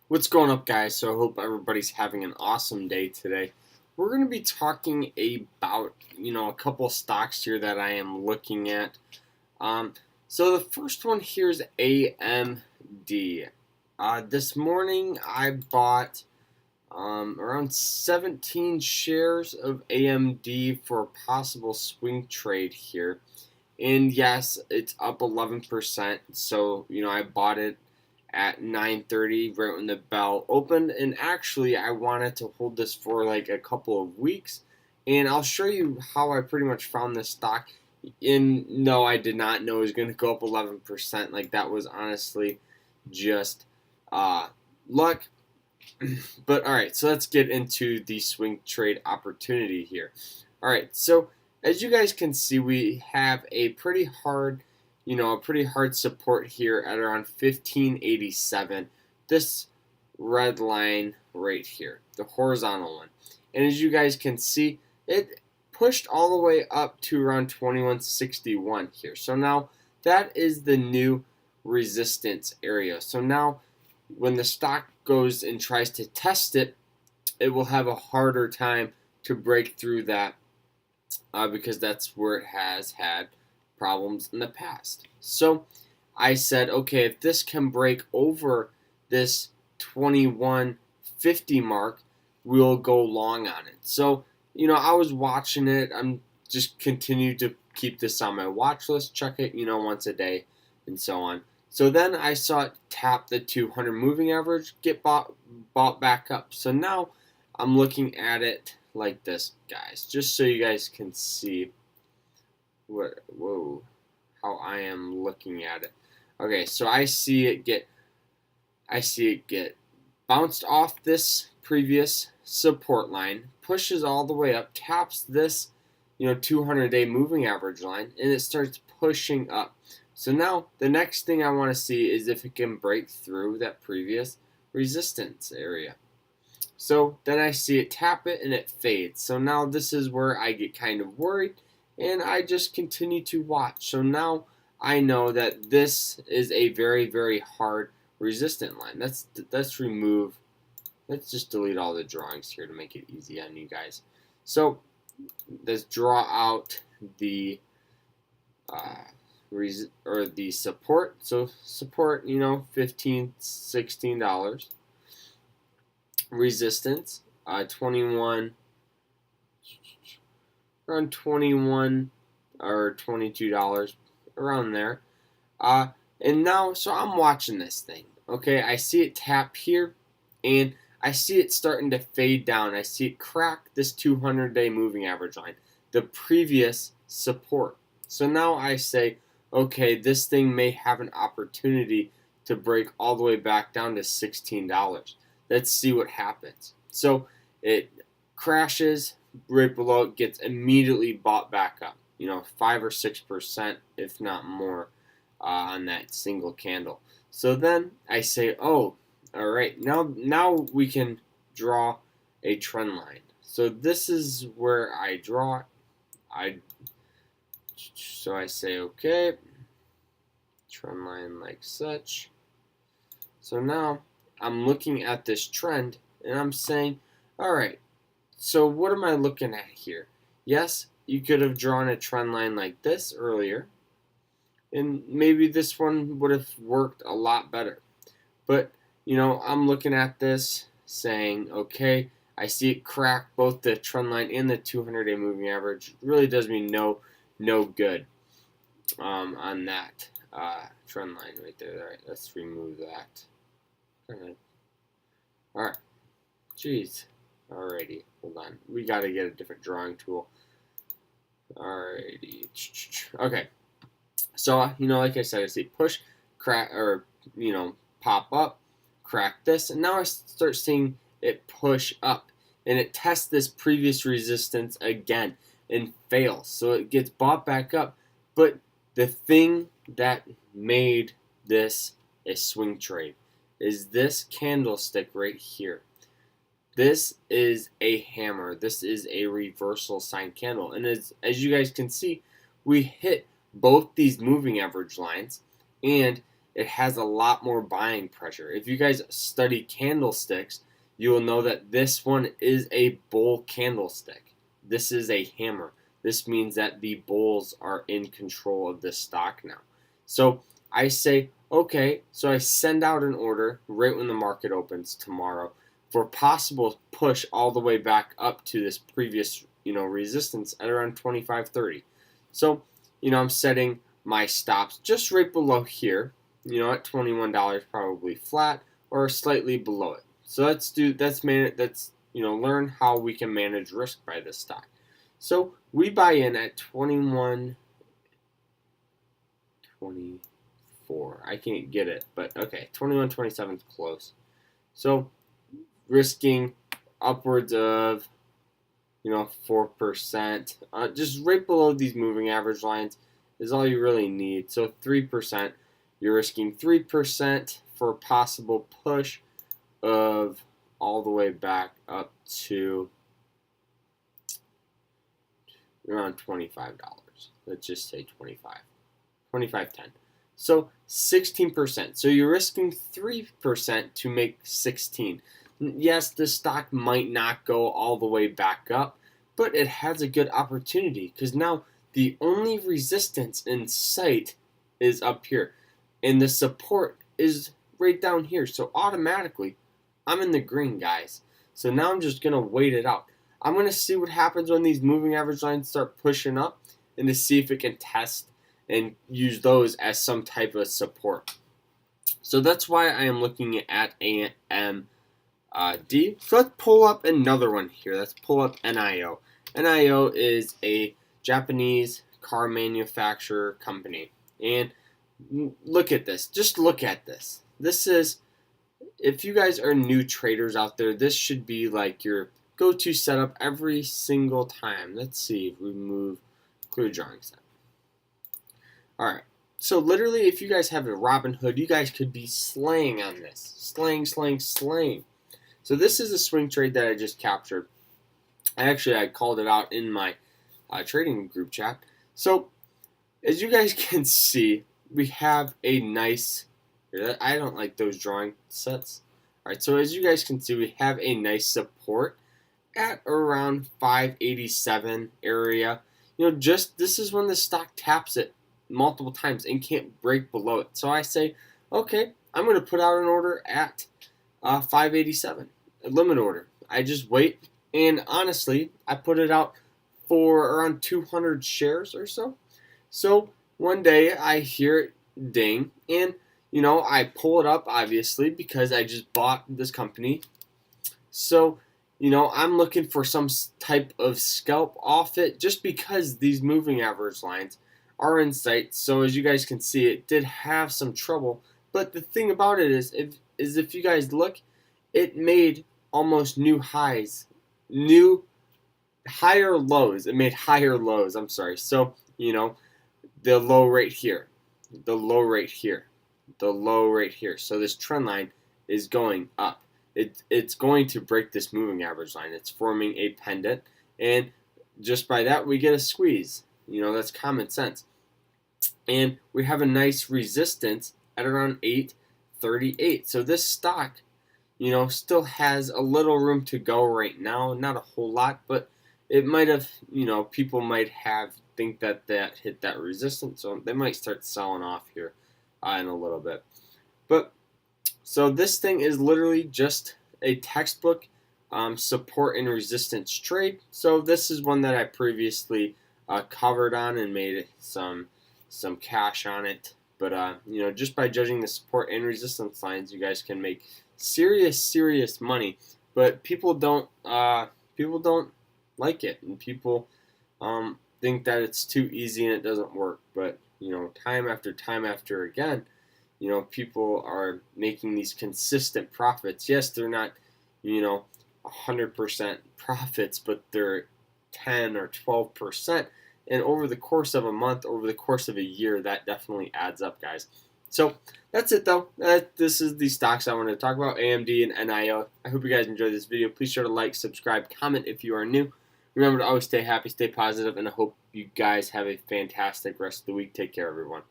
What's going up, guys? So I hope everybody's having an awesome day today. We're going to be talking about, a couple stocks here that I am looking at. Um, so the first one here is AMD. This morning I bought around 17 shares of AMD for a possible swing trade here. And yes, it's up 11%. So, I bought it at 9:30 right when the bell opened, and actually I wanted to hold this for like a couple of weeks, and I'll show you how I pretty much found this stock. And no, I did not know it was going to go up 11%. Like, that was honestly just uh, luck. But all right, so let's get into the swing trade opportunity here. All right, so as you guys can see, we have a pretty hard, support here at around 1587. This red line right here, the horizontal one. And as you guys can see, it pushed all the way up to around 2161 here. So now that is the new resistance area. So now when the stock goes and tries to test it, it will have a harder time to break through that because that's where it has had problems in the past. So I said, okay, if this can break over this 2150 mark, we'll go long on it. So, I was watching it. I'm just continue to keep this on my watch list, check it, once a day, and so on. So then I saw it tap the 200 moving average, get bought back up. So now I'm looking at it like this, guys, just so you guys can see how I am looking at it. Okay, so I see it get bounced off this previous support line, pushes all the way up, taps this 200-day moving average line, and it starts pushing up. So now the next thing I want to see is if it can break through that previous resistance area. So then I see it tap it and it fades. So now this is where I get kind of worried, and I just continue to watch. So now I know that this is a very, very hard resistant line. Let's just delete all the drawings here to make it easy on you guys. So let's draw out the the support. So support, $15, $16. Resistance, 21, around 21 or $22, around there. And now, so I'm watching this thing. Okay, I see it tap here, and I see it starting to fade down. I see it crack this 200-day moving average line, the previous support. So now I say, okay, this thing may have an opportunity to break all the way back down to $16. Let's see what happens. So it crashes right below, it gets immediately bought back up. 5 or 6%, if not more, on that single candle. So then I say, oh, all right, now we can draw a trend line. So this is where I draw. So I say, okay, trend line like such. So now I'm looking at this trend and I'm saying, all right, so what am I looking at here? Yes, you could have drawn a trend line like this earlier, and maybe this one would have worked a lot better. But, I'm looking at this saying, okay, I see it crack both the trend line and the 200-day moving average. It really does me no good on that trend line right there. All right, let's remove that. All right. Jeez. Alrighty. Hold on. We got to get a different drawing tool. Alrighty. Okay. So, like I said, I see push, crack, or, pop up, crack this, and now I start seeing it push up, and it tests this previous resistance again and fails. So it gets bought back up. But the thing that made this a swing trade is this candlestick right here. This is a hammer. This is a reversal sign candle. And as you guys can see, we hit both these moving average lines, and it has a lot more buying pressure. If you guys study candlesticks, you will know that this one is a bull candlestick. This is a hammer. This means that the bulls are in control of this stock now. So I say, okay, so I send out an order right when the market opens tomorrow for possible push all the way back up to this previous, resistance at around 25.30. So, I'm setting my stops just right below here, at $21 probably flat or slightly below it. So learn how we can manage risk by this stock. So we buy in at 21.24. I can't get it, but okay, 21.27 is close. So risking upwards of 4%, just right below these moving average lines is all you really need. So 3%, you're risking 3% for a possible push of all the way back up to around $25. Let's just say 25.10. So 16%. So you're risking 3% to make 16. Yes, the stock might not go all the way back up, but it has a good opportunity because now the only resistance in sight is up here, and the support is right down here. So automatically, I'm in the green, guys. So now I'm just going to wait it out. I'm going to see what happens when these moving average lines start pushing up and to see if it can test and use those as some type of support. So that's why I am looking at AMD. So let's pull up another one here. Let's pull up NIO. NIO is a Japanese car manufacturer company. And look at this. Just look at this. This is, if you guys are new traders out there, this should be like your go-to setup every single time. Let's see if we move clear drawing set. Alright. So literally, if you guys have a Robinhood, you guys could be slaying on this. Slaying. So this is a swing trade that I just captured. I called it out in my trading group chat. So as you guys can see, we have a nice, I don't like those drawing sets. Alright, so as you guys can see, we have a nice support at around 587 area. This is when the stock taps it multiple times and can't break below it. So I say, okay, I'm going to put out an order at 587, a limit order. I just wait, and honestly, I put it out for around 200 shares or so. So one day I hear it ding, and I pull it up obviously because I just bought this company. So I'm looking for some type of scalp off it just because these moving average lines are in sight. So as you guys can see, it did have some trouble. But the thing about it is if you guys look, it made almost new highs, higher lows. It made higher lows. I'm sorry. So the low right here, the low right here, the low right here. So this trend line is going up. It's going to break this moving average line. It's forming a pendant, and just by that we get a squeeze. That's common sense. And we have a nice resistance at around 838. So this stock, still has a little room to go right now. Not a whole lot, but it might have, people might have think that hit that resistance, so they might start selling off here in a little bit. But so this thing is literally just a textbook support and resistance trade. So this is one that I previously covered on and made some cash on it. But just by judging the support and resistance lines, you guys can make serious money. But people don't like it, and people think that it's too easy and it doesn't work. But time after again, people are making these consistent profits. Yes, they're not 100% profits, but they're 10 or 12%. And over the course of a month, over the course of a year, that definitely adds up, guys. So that's it, though. This is the stocks I wanted to talk about, AMD and NIO. I hope you guys enjoyed this video. Please sure to like, subscribe, comment if you are new. Remember to always stay happy, stay positive, and I hope you guys have a fantastic rest of the week. Take care, everyone.